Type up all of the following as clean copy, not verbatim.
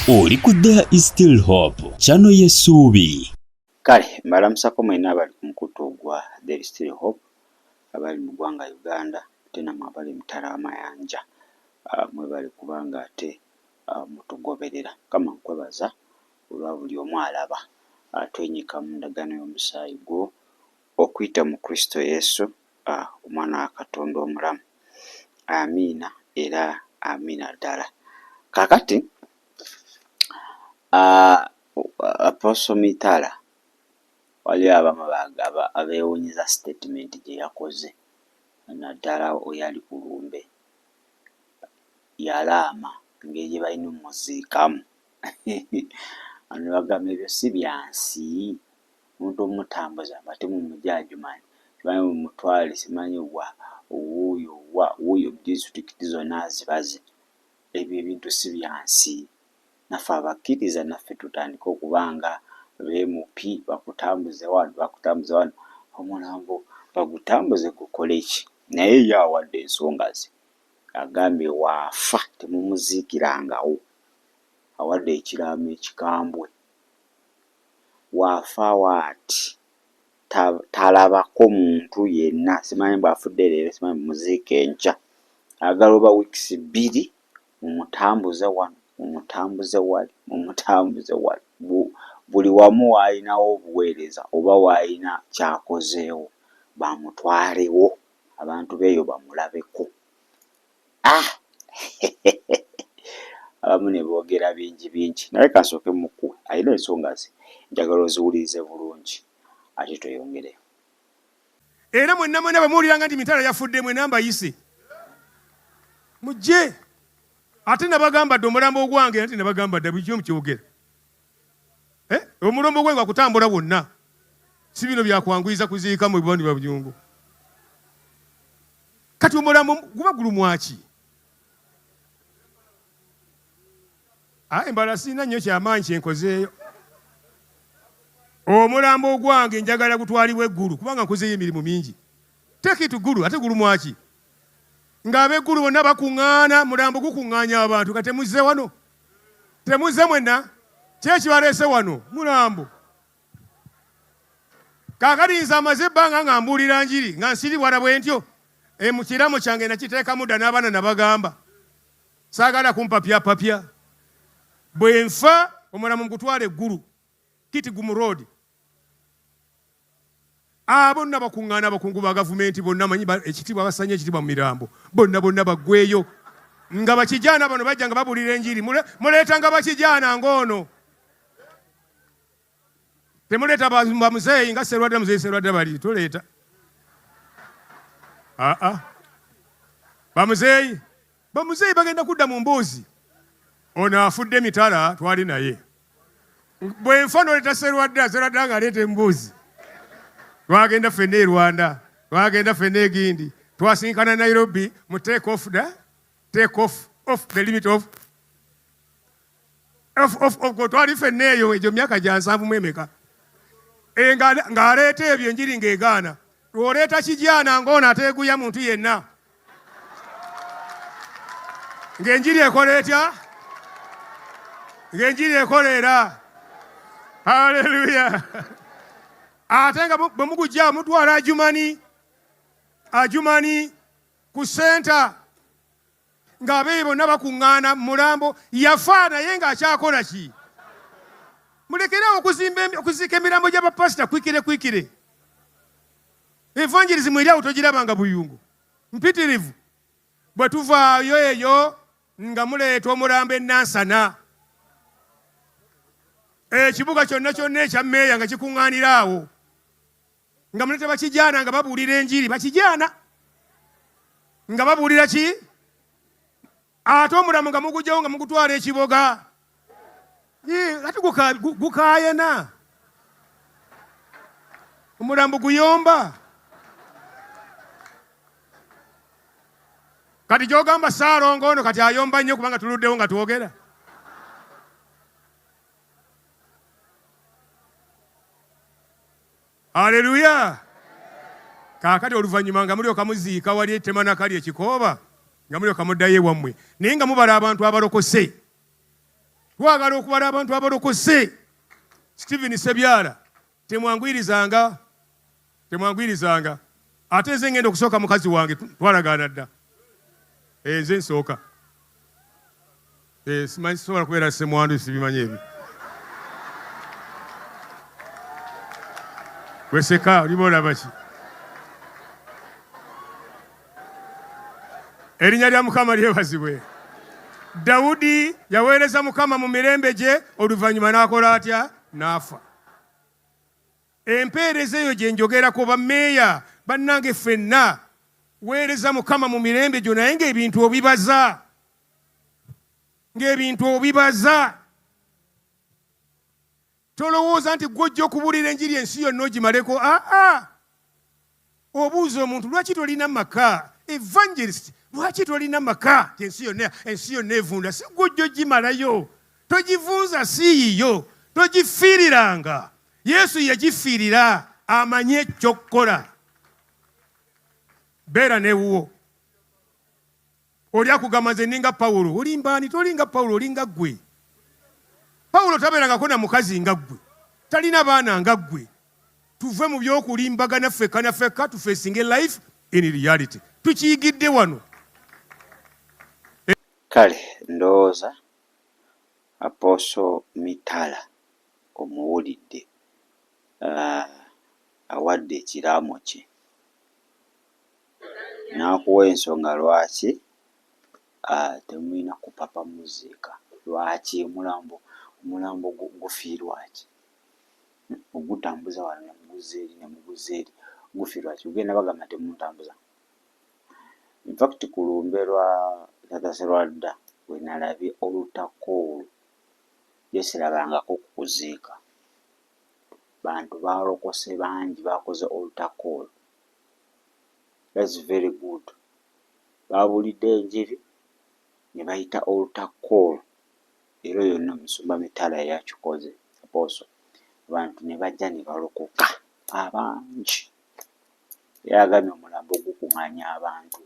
Oli ku There is Still Hope, channel y'essuubi. Kale mbalamusako mwena abali ku mukutu gwa There is Still Hope, abali mu ggwanga Uganda ate nammwe abali mutala amayanja, mwe bali kubanga ate mutugoberera. Kama nkwebaza olwa buli omu alaba atwenyika mu ndagaano y'omusaayi gwo okuyita mu Kristo Yesu, omwana wa Katonda omulamu. Amiina era amiina ddala. Kakati Apostle Mitala wali abamu abeewuunyiza statement gye yakoze, naddala oyali ku lumbe yalaama engeri gye balina omuziikamu. Ano bagamba ebyo si byansi, omuntu omutambuza ate mumujaajumanyi, simanyi mumutwale, simanyi wuuyo disitulikiti zonna azibaze. Ebyo ebintu si byansi. Naffe abakkiriza naffe tutandika okubanga beemupi, bakutambuze wano omulambo bagutambuze gukole ki. Naye ye awadde ensonga ze, agambye waafa temumuziikirangawo, awadde ekiraamo ekikambwe. Waafa waati talabako muntu yenna, simanyi bw'afudde leero, simanyi mumuziike enkya. Agala oba wiikisi 2 mumutambuze wano, mumutambuze wali, mumutambuze wali. Buli wamu waalinawo obuweereza oba waalina kyakozeewo, bamutwalewo, abantu beeyo bamulabeko. Abamu ne boogera bingi, naye kasooke mukuwe, alina ensonga ze, njagala oziwulirize bulungi ate tweyongere. Era mwenna bwe muwuliranga nti Mitala yafudde, mwenna mbayise mujje. Ate nabagamba dde omulambo ogwange, ate nabagamba dda buli mukyogera. Omulambo gwange gwakutambula bwonna, si bino byakwanguyiza kuziika mu bibondi bya Bujungu. Kati omulambo guba gulumwaki? Embala sirina nnyo kyamaanyi kyenkozeeyo. Omulambo ogwange njagala gutwalibwa eggulu kubanga nkozeeyo emirimu mingi. Take it ggulu, ate gulumwaki? Ng'abeggulu bonna bakuŋŋaana, mulambo gukuŋŋaanya abantu. Kati temuzze wano? Temuzze mwenna? Ki ekibaleese wano? Mulambo. Kaakati nze amaze ebbanga nga mbuulira njiri nga nsiribwala bwe ntyo, mu kiraamo kyange nakiteekamu dda n'abaana nabagamba. Saagala kumpapyapapya. Bwe nfa omulamu ngutwala eggulu, Kitgum Road. Bonna bakuŋŋaana, abakungu ba gavumenti bonna, manyi ekitiibwa basanye ekitiibwa mu mirambo, bonna baggweeyo. Nga bakijaana bano bajja nga babuulira enjiri. Muleetanga bakijaana ng'ono. Temuleeta bamuzeeyi nga Sserwadda, muzeeyi Sserwadda bali, tuleeta. Bamuzeeyi bagenda kudda mu mboozi. Ono afudde Mitala twali naye. Bwe nfa noleeta Sserwadda ng'aleeta emboozi. Twagenda ffenna e Rwanda, twagenda ffenna e Gindi, twasinkana Nairobi mu take off the limit of twali ffenna eyo, egyo myaka gya 7 mu emeka. Ng'aleeta ebyo enjiri ng'egaana. Lw'oleeta kijaana ng'ono ateeguya muntu yenna. Ng'enjiri ekola etya? Ng'enjiri ekola era. Haleluya. Ate nga bwe mugujja mutwala Ajumani ku senta, ng'abeeyi bonna bakuŋŋaana, mulambo yafa naye ng'akyakola ki? Mulekerewo okuziika emirambo gy'abapasita kwikire. Evangelism eri awo togirabanga buyungu, mpitirivu. Bwe tuvaayo eyo nga muleeta omulambo e Nansana, ekibuga kyonna ekya mmeeya nga kikuŋŋaanira awo, nga muleeta bakijaana nga babuulira enjiri, bakijaana nga babuulira ki? Ate omulamu nga mugujjawo nga mugutwala ekiboga. Ate gukaayana. Omulambo guyomba. Kati gy'ogamba Ssaalongo ono kati ayomba nnyo kubanga tuluddewo nga twogera. Haleluya. Kaakati oluvannyuma nga mulyoka muziika wali etema nakali ekikooba, nga mulyoka muddayo ewammwe, naye nga mubala abantu abalokose. twagala okubala abantu abalokose. Stephen Sebyala temwangwirizanga ate nze ngenda okusooka mukazi wange twalagaana dda nze nsooka simanyi sisobola kubeera semwandu sibimanyi ebyo weseka oliba olaba ki erinnya lya Mukama lyebazibwe. Dawudi yaweereza Mukama mu mirembe gye oluvannyuma n'akola atya n'afa. Empeereza eyo gye njogerako bammeeya bannange ffenna weereza Mukama mu mirembe gyo naye ng'ebintu obibaza tolowooza nti gw'ojja okubuulira enjiri ensi yonna ogimaleko. Obuuza omuntu lwaki tolina maka evangelist lwaki tolina maka ensi yonna evunda si gw'ojja ogimalayo togivunza siiyiyo togifiiriranga. Yesu yagifiirira amanye kyokkola. Beera n'ewuwo oli akugamba nze ninga Pawulo olimbaani tolinga Pawulo olinga ggwe. Pawulo tabeerangako na mukazi nga ggwe talina baana nga ggwe. Tuve mu by'okulimbagana ffekka tufeesinge life in reality. Tukiyigidde wano. Kale ndowooza Apostle Mitala omuwulidde awadde ekiraamo kye n'akuwa ensonga lwaki temulina kupapa muziika. Lwaki omulambo gufiirwaki ogutambuza wano nemuguza eri gufiirwaki ugenda bagamba temuntambuza. In fact ku lumbe lwa Tataserwadda we nalabye olutakoolo yeserabangako kukuziika. Bantu balokose bangi bakoze olutakoolo. That's very good. Babuulidde enjiri ne bayita olutakoolo. Era yonna Musumba Mitala yakikoze Apostle. Abantu ne bajja ne balokoka abangi. Yagambye omulambo gukuŋŋaanya abantu.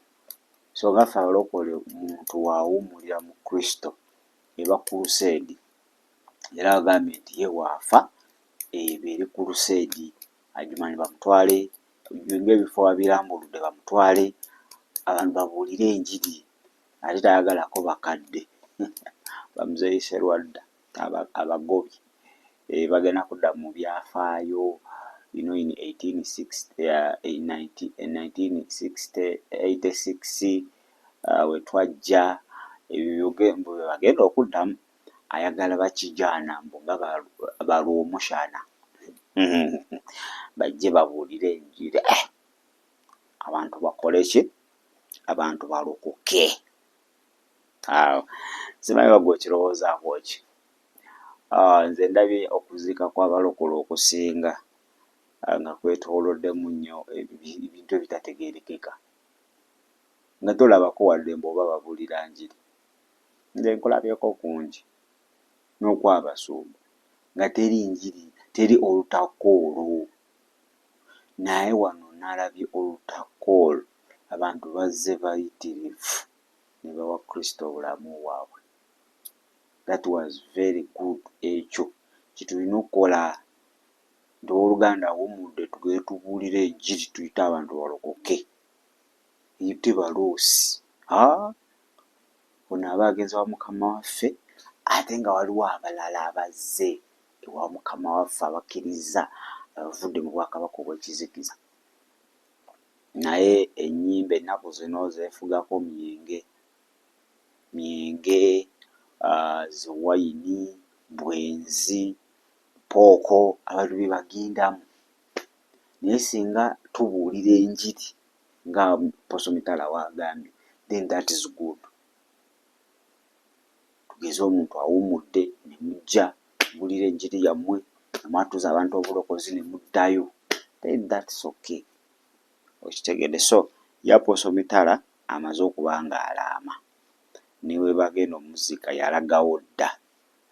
So nga ffe abalokole omuntu waawummulira mu Kristo eba kulusedi. Era agambye nti ye waafa ebeere kulusedi agimanyi bamutwale ng'ebifo wabirambuludde bamutwale abantu babuulire enjiri. Ate tayagalako bakadde bamuzeyise Lwadda abagobi bagenda kudda mu byafaayo in 1986 we twajja ebyo bagenda okuddamu ayagala bakijaana mbu nga balwomushana bajje babuulire enjiri abantu bakole ki abantu balokoke. Simanyi bagwe okirowoozaako ki. Nze ndabye okuziika kw'abalokole okusinga nga kwetooloddemu nnyo ebintu ebitategeerekeka nga tolabako wadde mboba babuulira njiri. Nze nkulabyeko kungi n'okwabasumba nga teri njiri teri olutakoolo. Naye wano nalabye olutakoolo abantu bazze bayitirivu ne bawa Kristo obulamu bwabwe. That was very good. Ekyo kitulina okukola nti Oluganda awummudde tugende tubuulire enjiri tuyite abantu balokoke. Yite baloosi. Ono aba agenze wa Mukama waffe ate nga waliwo abalala abazze ewa Mukama waffe abakkiriza abavudde mu Bwakabaka obw'ekizikiza. Naye ennyimba ennaku zino zeefugako myenge ziwayini bwenzi pooko abantu bye bagendamu. Naye singa tubuulira enjiri nga Apostle Mitala wagambye then that is good. Tugeze omuntu awummudde ne mujja buulira enjiri yammwe ne mwatuuza abantu obulokozi ne muddayo, then that's okay. Okitegedde. So ye Apostle Mitala amaze okuba ng'alaama niwe bagenda omuzika yalagawo dda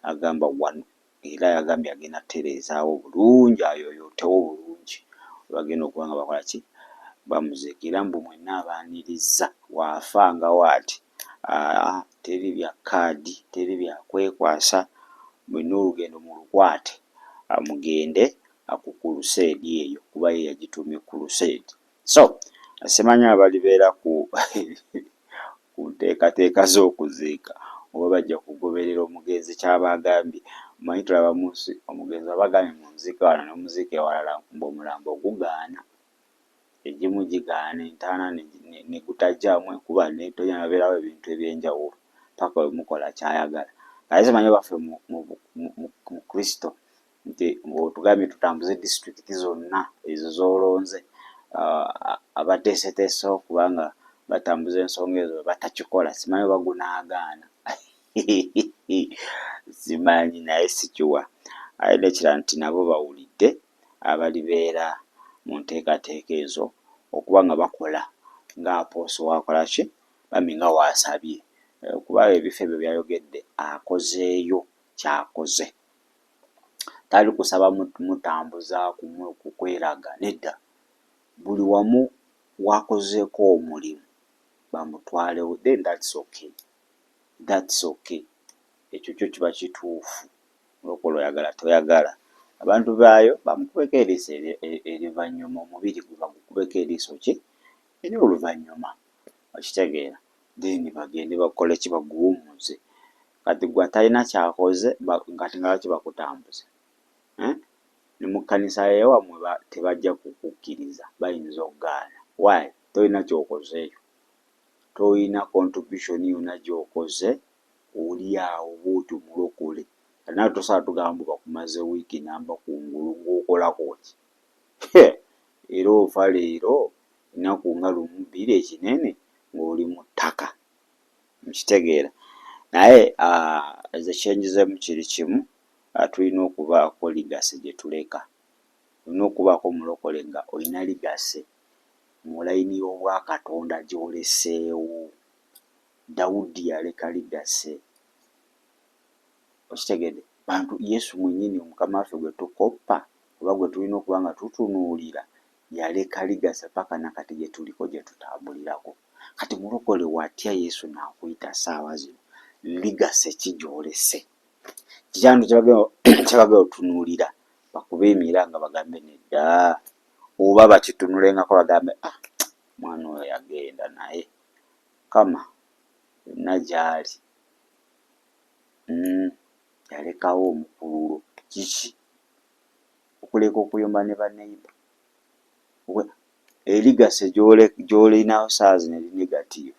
agamba wano era yagambye agenda tereezaawo bulungi ayoyotewo bulungi bagenda okuba nga bakola ki bamuziika. Era mbu mwenna abaaniriza waafa nga waati teri bya kaadi teri bya kwekwasa olugendo mulukwate mugende ku crusade eyo kuba ye yagitumye crusade. So simanyi abalibeera ku ku nteekateeka z'okuziika oba bajja kugoberera omugenzi kyaba agambye. Omanyi tulaba mu nsi omugenzi aba agambye munziike wano ne muziika ewalala ng'omulambo gugaana. Egimu gigaana entaana ne gutajjaamu enkuba n'entonya, wabeerawo ebintu eby'enjawulo paka we mukola ky'ayagala. Naye simanyi baffe mu Kristo nti otugambye tutambuze disitulikiti zonna ezo z'olonze, abateeseteese okuba nga batambuza ensonga ezo batakikola, simanyi oba gunaagaana. Simanyi naye sikiwa. Aye nekira nti nabo bawulidde abalibeera mu nteekateeka ezo okuba nga bakola nga Apooso wakola ki bami nga waasabye, kuba ebifo ebyo byayogedde akozeeyo ky'akoze. Tali kusaba mutambuza kweraga, nedda. Buli wamu wakozeeko omulimu bamutwalewo, then that's okay. That's okay. Ekyo kyo kiba kituufu. Olwokola oyagala toyagala, abantu baayo bamukubeko eriiso erivannyuma, omubiri gwe bagukubeko eriiso ki ery'oluvannyuma, okitegeera, then bagende bakole ki baguwummuze. Kati gwe atalina kyakoze kati nga baki bakutambuze? Ne mu kkanisa y'ewammwe tebajja kukukkiriza, bayinza okugaana. Why? Tolina ky'okozeeyo, tolina contribution yonna gy'okoze, oli awo bw'otyo mulokole. Nawe tosobola tugamba bakumaze wiiki namba kungulu ng'okolako ki? Era ofa leero ennaku nga lumu bbiri ekinene ng'oli mu ttaka, mukitegeera. Naye ze kyenjizeemu kiri kimu, tulina okubaako ligase gye tuleka. Olina okubaako omulokole nga olina ligase mu layini y'obwakatonda gy'oleseewo. Dawudi yaleka ligase, okitegedde. Bantu Yesu mwennyini Omukama waffe gwe tukoppa oba gwe tulina okuba nga tutunuulira, yaleka ligase paka nakati gye tuliko gye tutambulirako. Kati mulokole watya Yesu n'akuyita ssaawa zino, ligase ki gy'olese? Kikyano kyabagenda otunuulira bakube emira nga bagambe nedda, oba bakitunulengako bagambe mwana oyo yagenda naye kama yonna gy'ali. Yalekawo omukululo. Kiki? Okuleka okuyomba ne baneiba. Erigase gy'olinawo saa zino eri negative,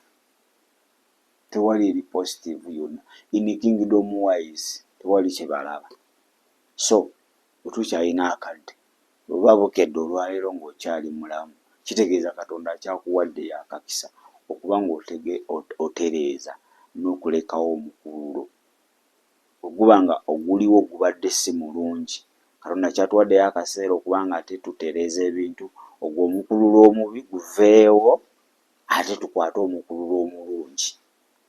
tewali eri positive yonna. In kingdom wise tewali kye balaba. So otukyalina akadde, oba bukedde olwaleero ng'okyali mulamu, kitegeeza Katonda akyakuwadde yakakisa okuba ng'otereeza n'okulekawo omukululo. Oguba nga oguliwo gubadde si mulungi, Katonda kyatuwaddeyo akaseera okuba nga ate tutereeza ebintu, ogwo omukululo omubi guveewo, ate tukwate omukululo omulungi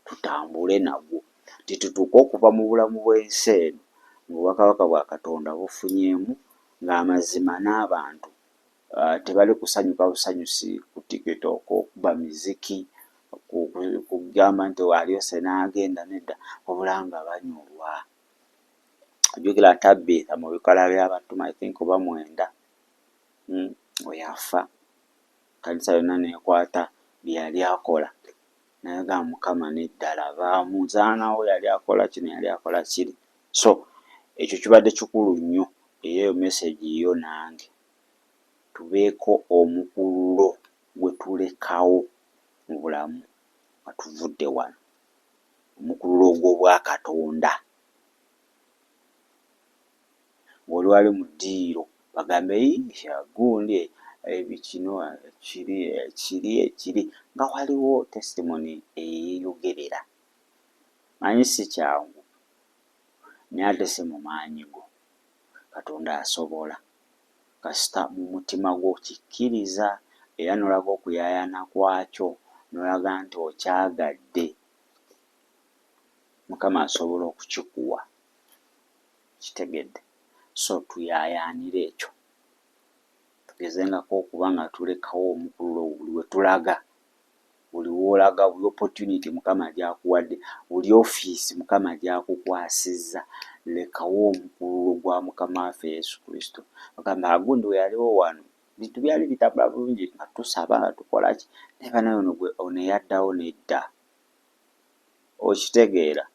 tutambule nagwo. Titutuuke okuva mu bulamu bw'ensi eno ng'obwakabaka bwa Katonda bufunyeemu ng'amazima n'abantu tebali kusanyuka busanyusi ku TikTok, okuba miziki, kugamba nti aliose n'agenda, nedda, wabula nga banyolwa. Ojjukira Tabitha mu bikala by'abattu, I think oba 9, we yafa, kkanisa yonna neekwata bye yali akola, naye ga Mukama neddala baamu nzaanawo yali akola kino yali akola kiri. So ekyo kibadde kikulu nnyo, era eyo message yo nange tubeeko omukululo gwe tulekawo mu bulamu nga tuvudde wano, omukululo ogw'obwakatonda. Ng'oli wali mu ddiiro bagambe gundi ebikino ekiri nga waliwo testimony eyeeyogerera. Manyi si kyangu naye ate si mu maanyi go. Katonda asobola kasita mu mutima gwo kikkiriza era n'olaga okuyaayana kwakyo, n'olaga nti okyagadde, Mukama asobola okukikuwa, kitegedde. So tuyaayaanire ekyo, tugezengako okuba nga tulekawo omukululo buli we tulaga buli wolaga, buli opportunity Mukama gyakuwadde, buli office Mukama gyakukwasizza, lekawo omukulu gwa Mukama waffe Yesu Kristo. Mukama agundi we yaliwo wano bintu byali bitambula bulungi nga tusaba nga tukola ki, naye nayo ono yaddawo nedda. Okitegeera?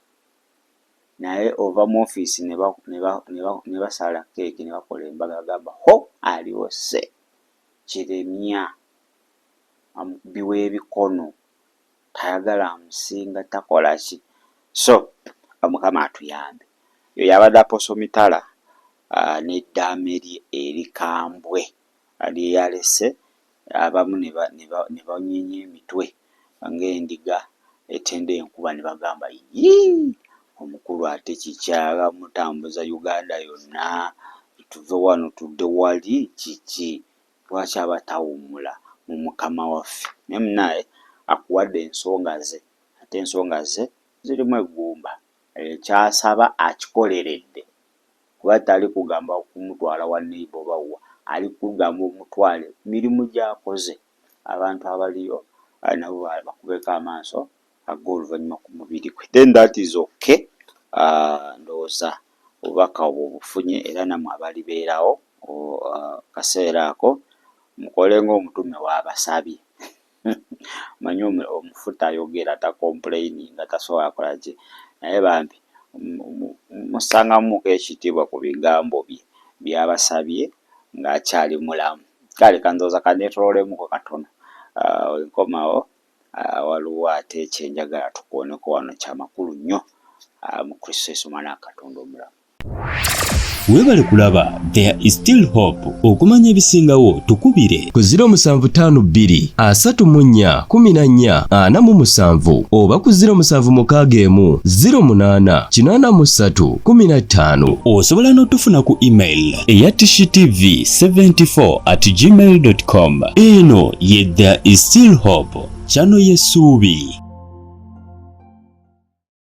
Naye ova mu office ne basala keeki ne bakola embaga, gamba ho aliwo se kiremya biwa ebikono, tayagala amusinga, takola ki. So Mukama atuyambe. Yo yabadde Apostle Mitala n'eddaame lye erikambwe lyeyalese, abamu ne banyeenya emitwe ng'endiga etenda enkuba, ne bagamba yii, omukulu ate kikyaga mutambuza Uganda yonna, tuve wano tudde wali, kiki, lwaki abatawumula mu Mukama waffe? Naye munaye akuwadde ensonga ze, ate ensonga ze zirimu eggumba. Kyasaba akikoleredde, kuba tali kugamba kumutwala wa neighbor bawa, ali kugamba omutwale mirimu gyakoze. Abantu abaliyo nabo bakubeko amaaso ag'oluvannyuma ku mubiri gwe. Then that is okay. Ndowooza obubaka obwo obufunye, era nammwe abalibeerawo kaseera ako mukole ng'omutume w'abasabye. Manyi omufu tayogera, takomplaininga, tasobola kola ki, naye bambi musangamuko ekitiibwa ku bigambo bye byabasabye ng'akyali mulamu. Kale kandoza kaneetololemuko katono. Nkomawo, waliwo ate ekyenjagala tukooneko wano kyamakulu nnyo mu Kristo Yesu Mwana wa Katonda omulamu. Weebale kulaba There is Still Hope. Okumanya ebisingawo tukubire ku 0752 34 14 47 oba ku 0761 08 83 15. Osobola n'otufuna ku email eya tshitv74@gmail.com. Eno ye There is Still Hope, channel y'essuubi.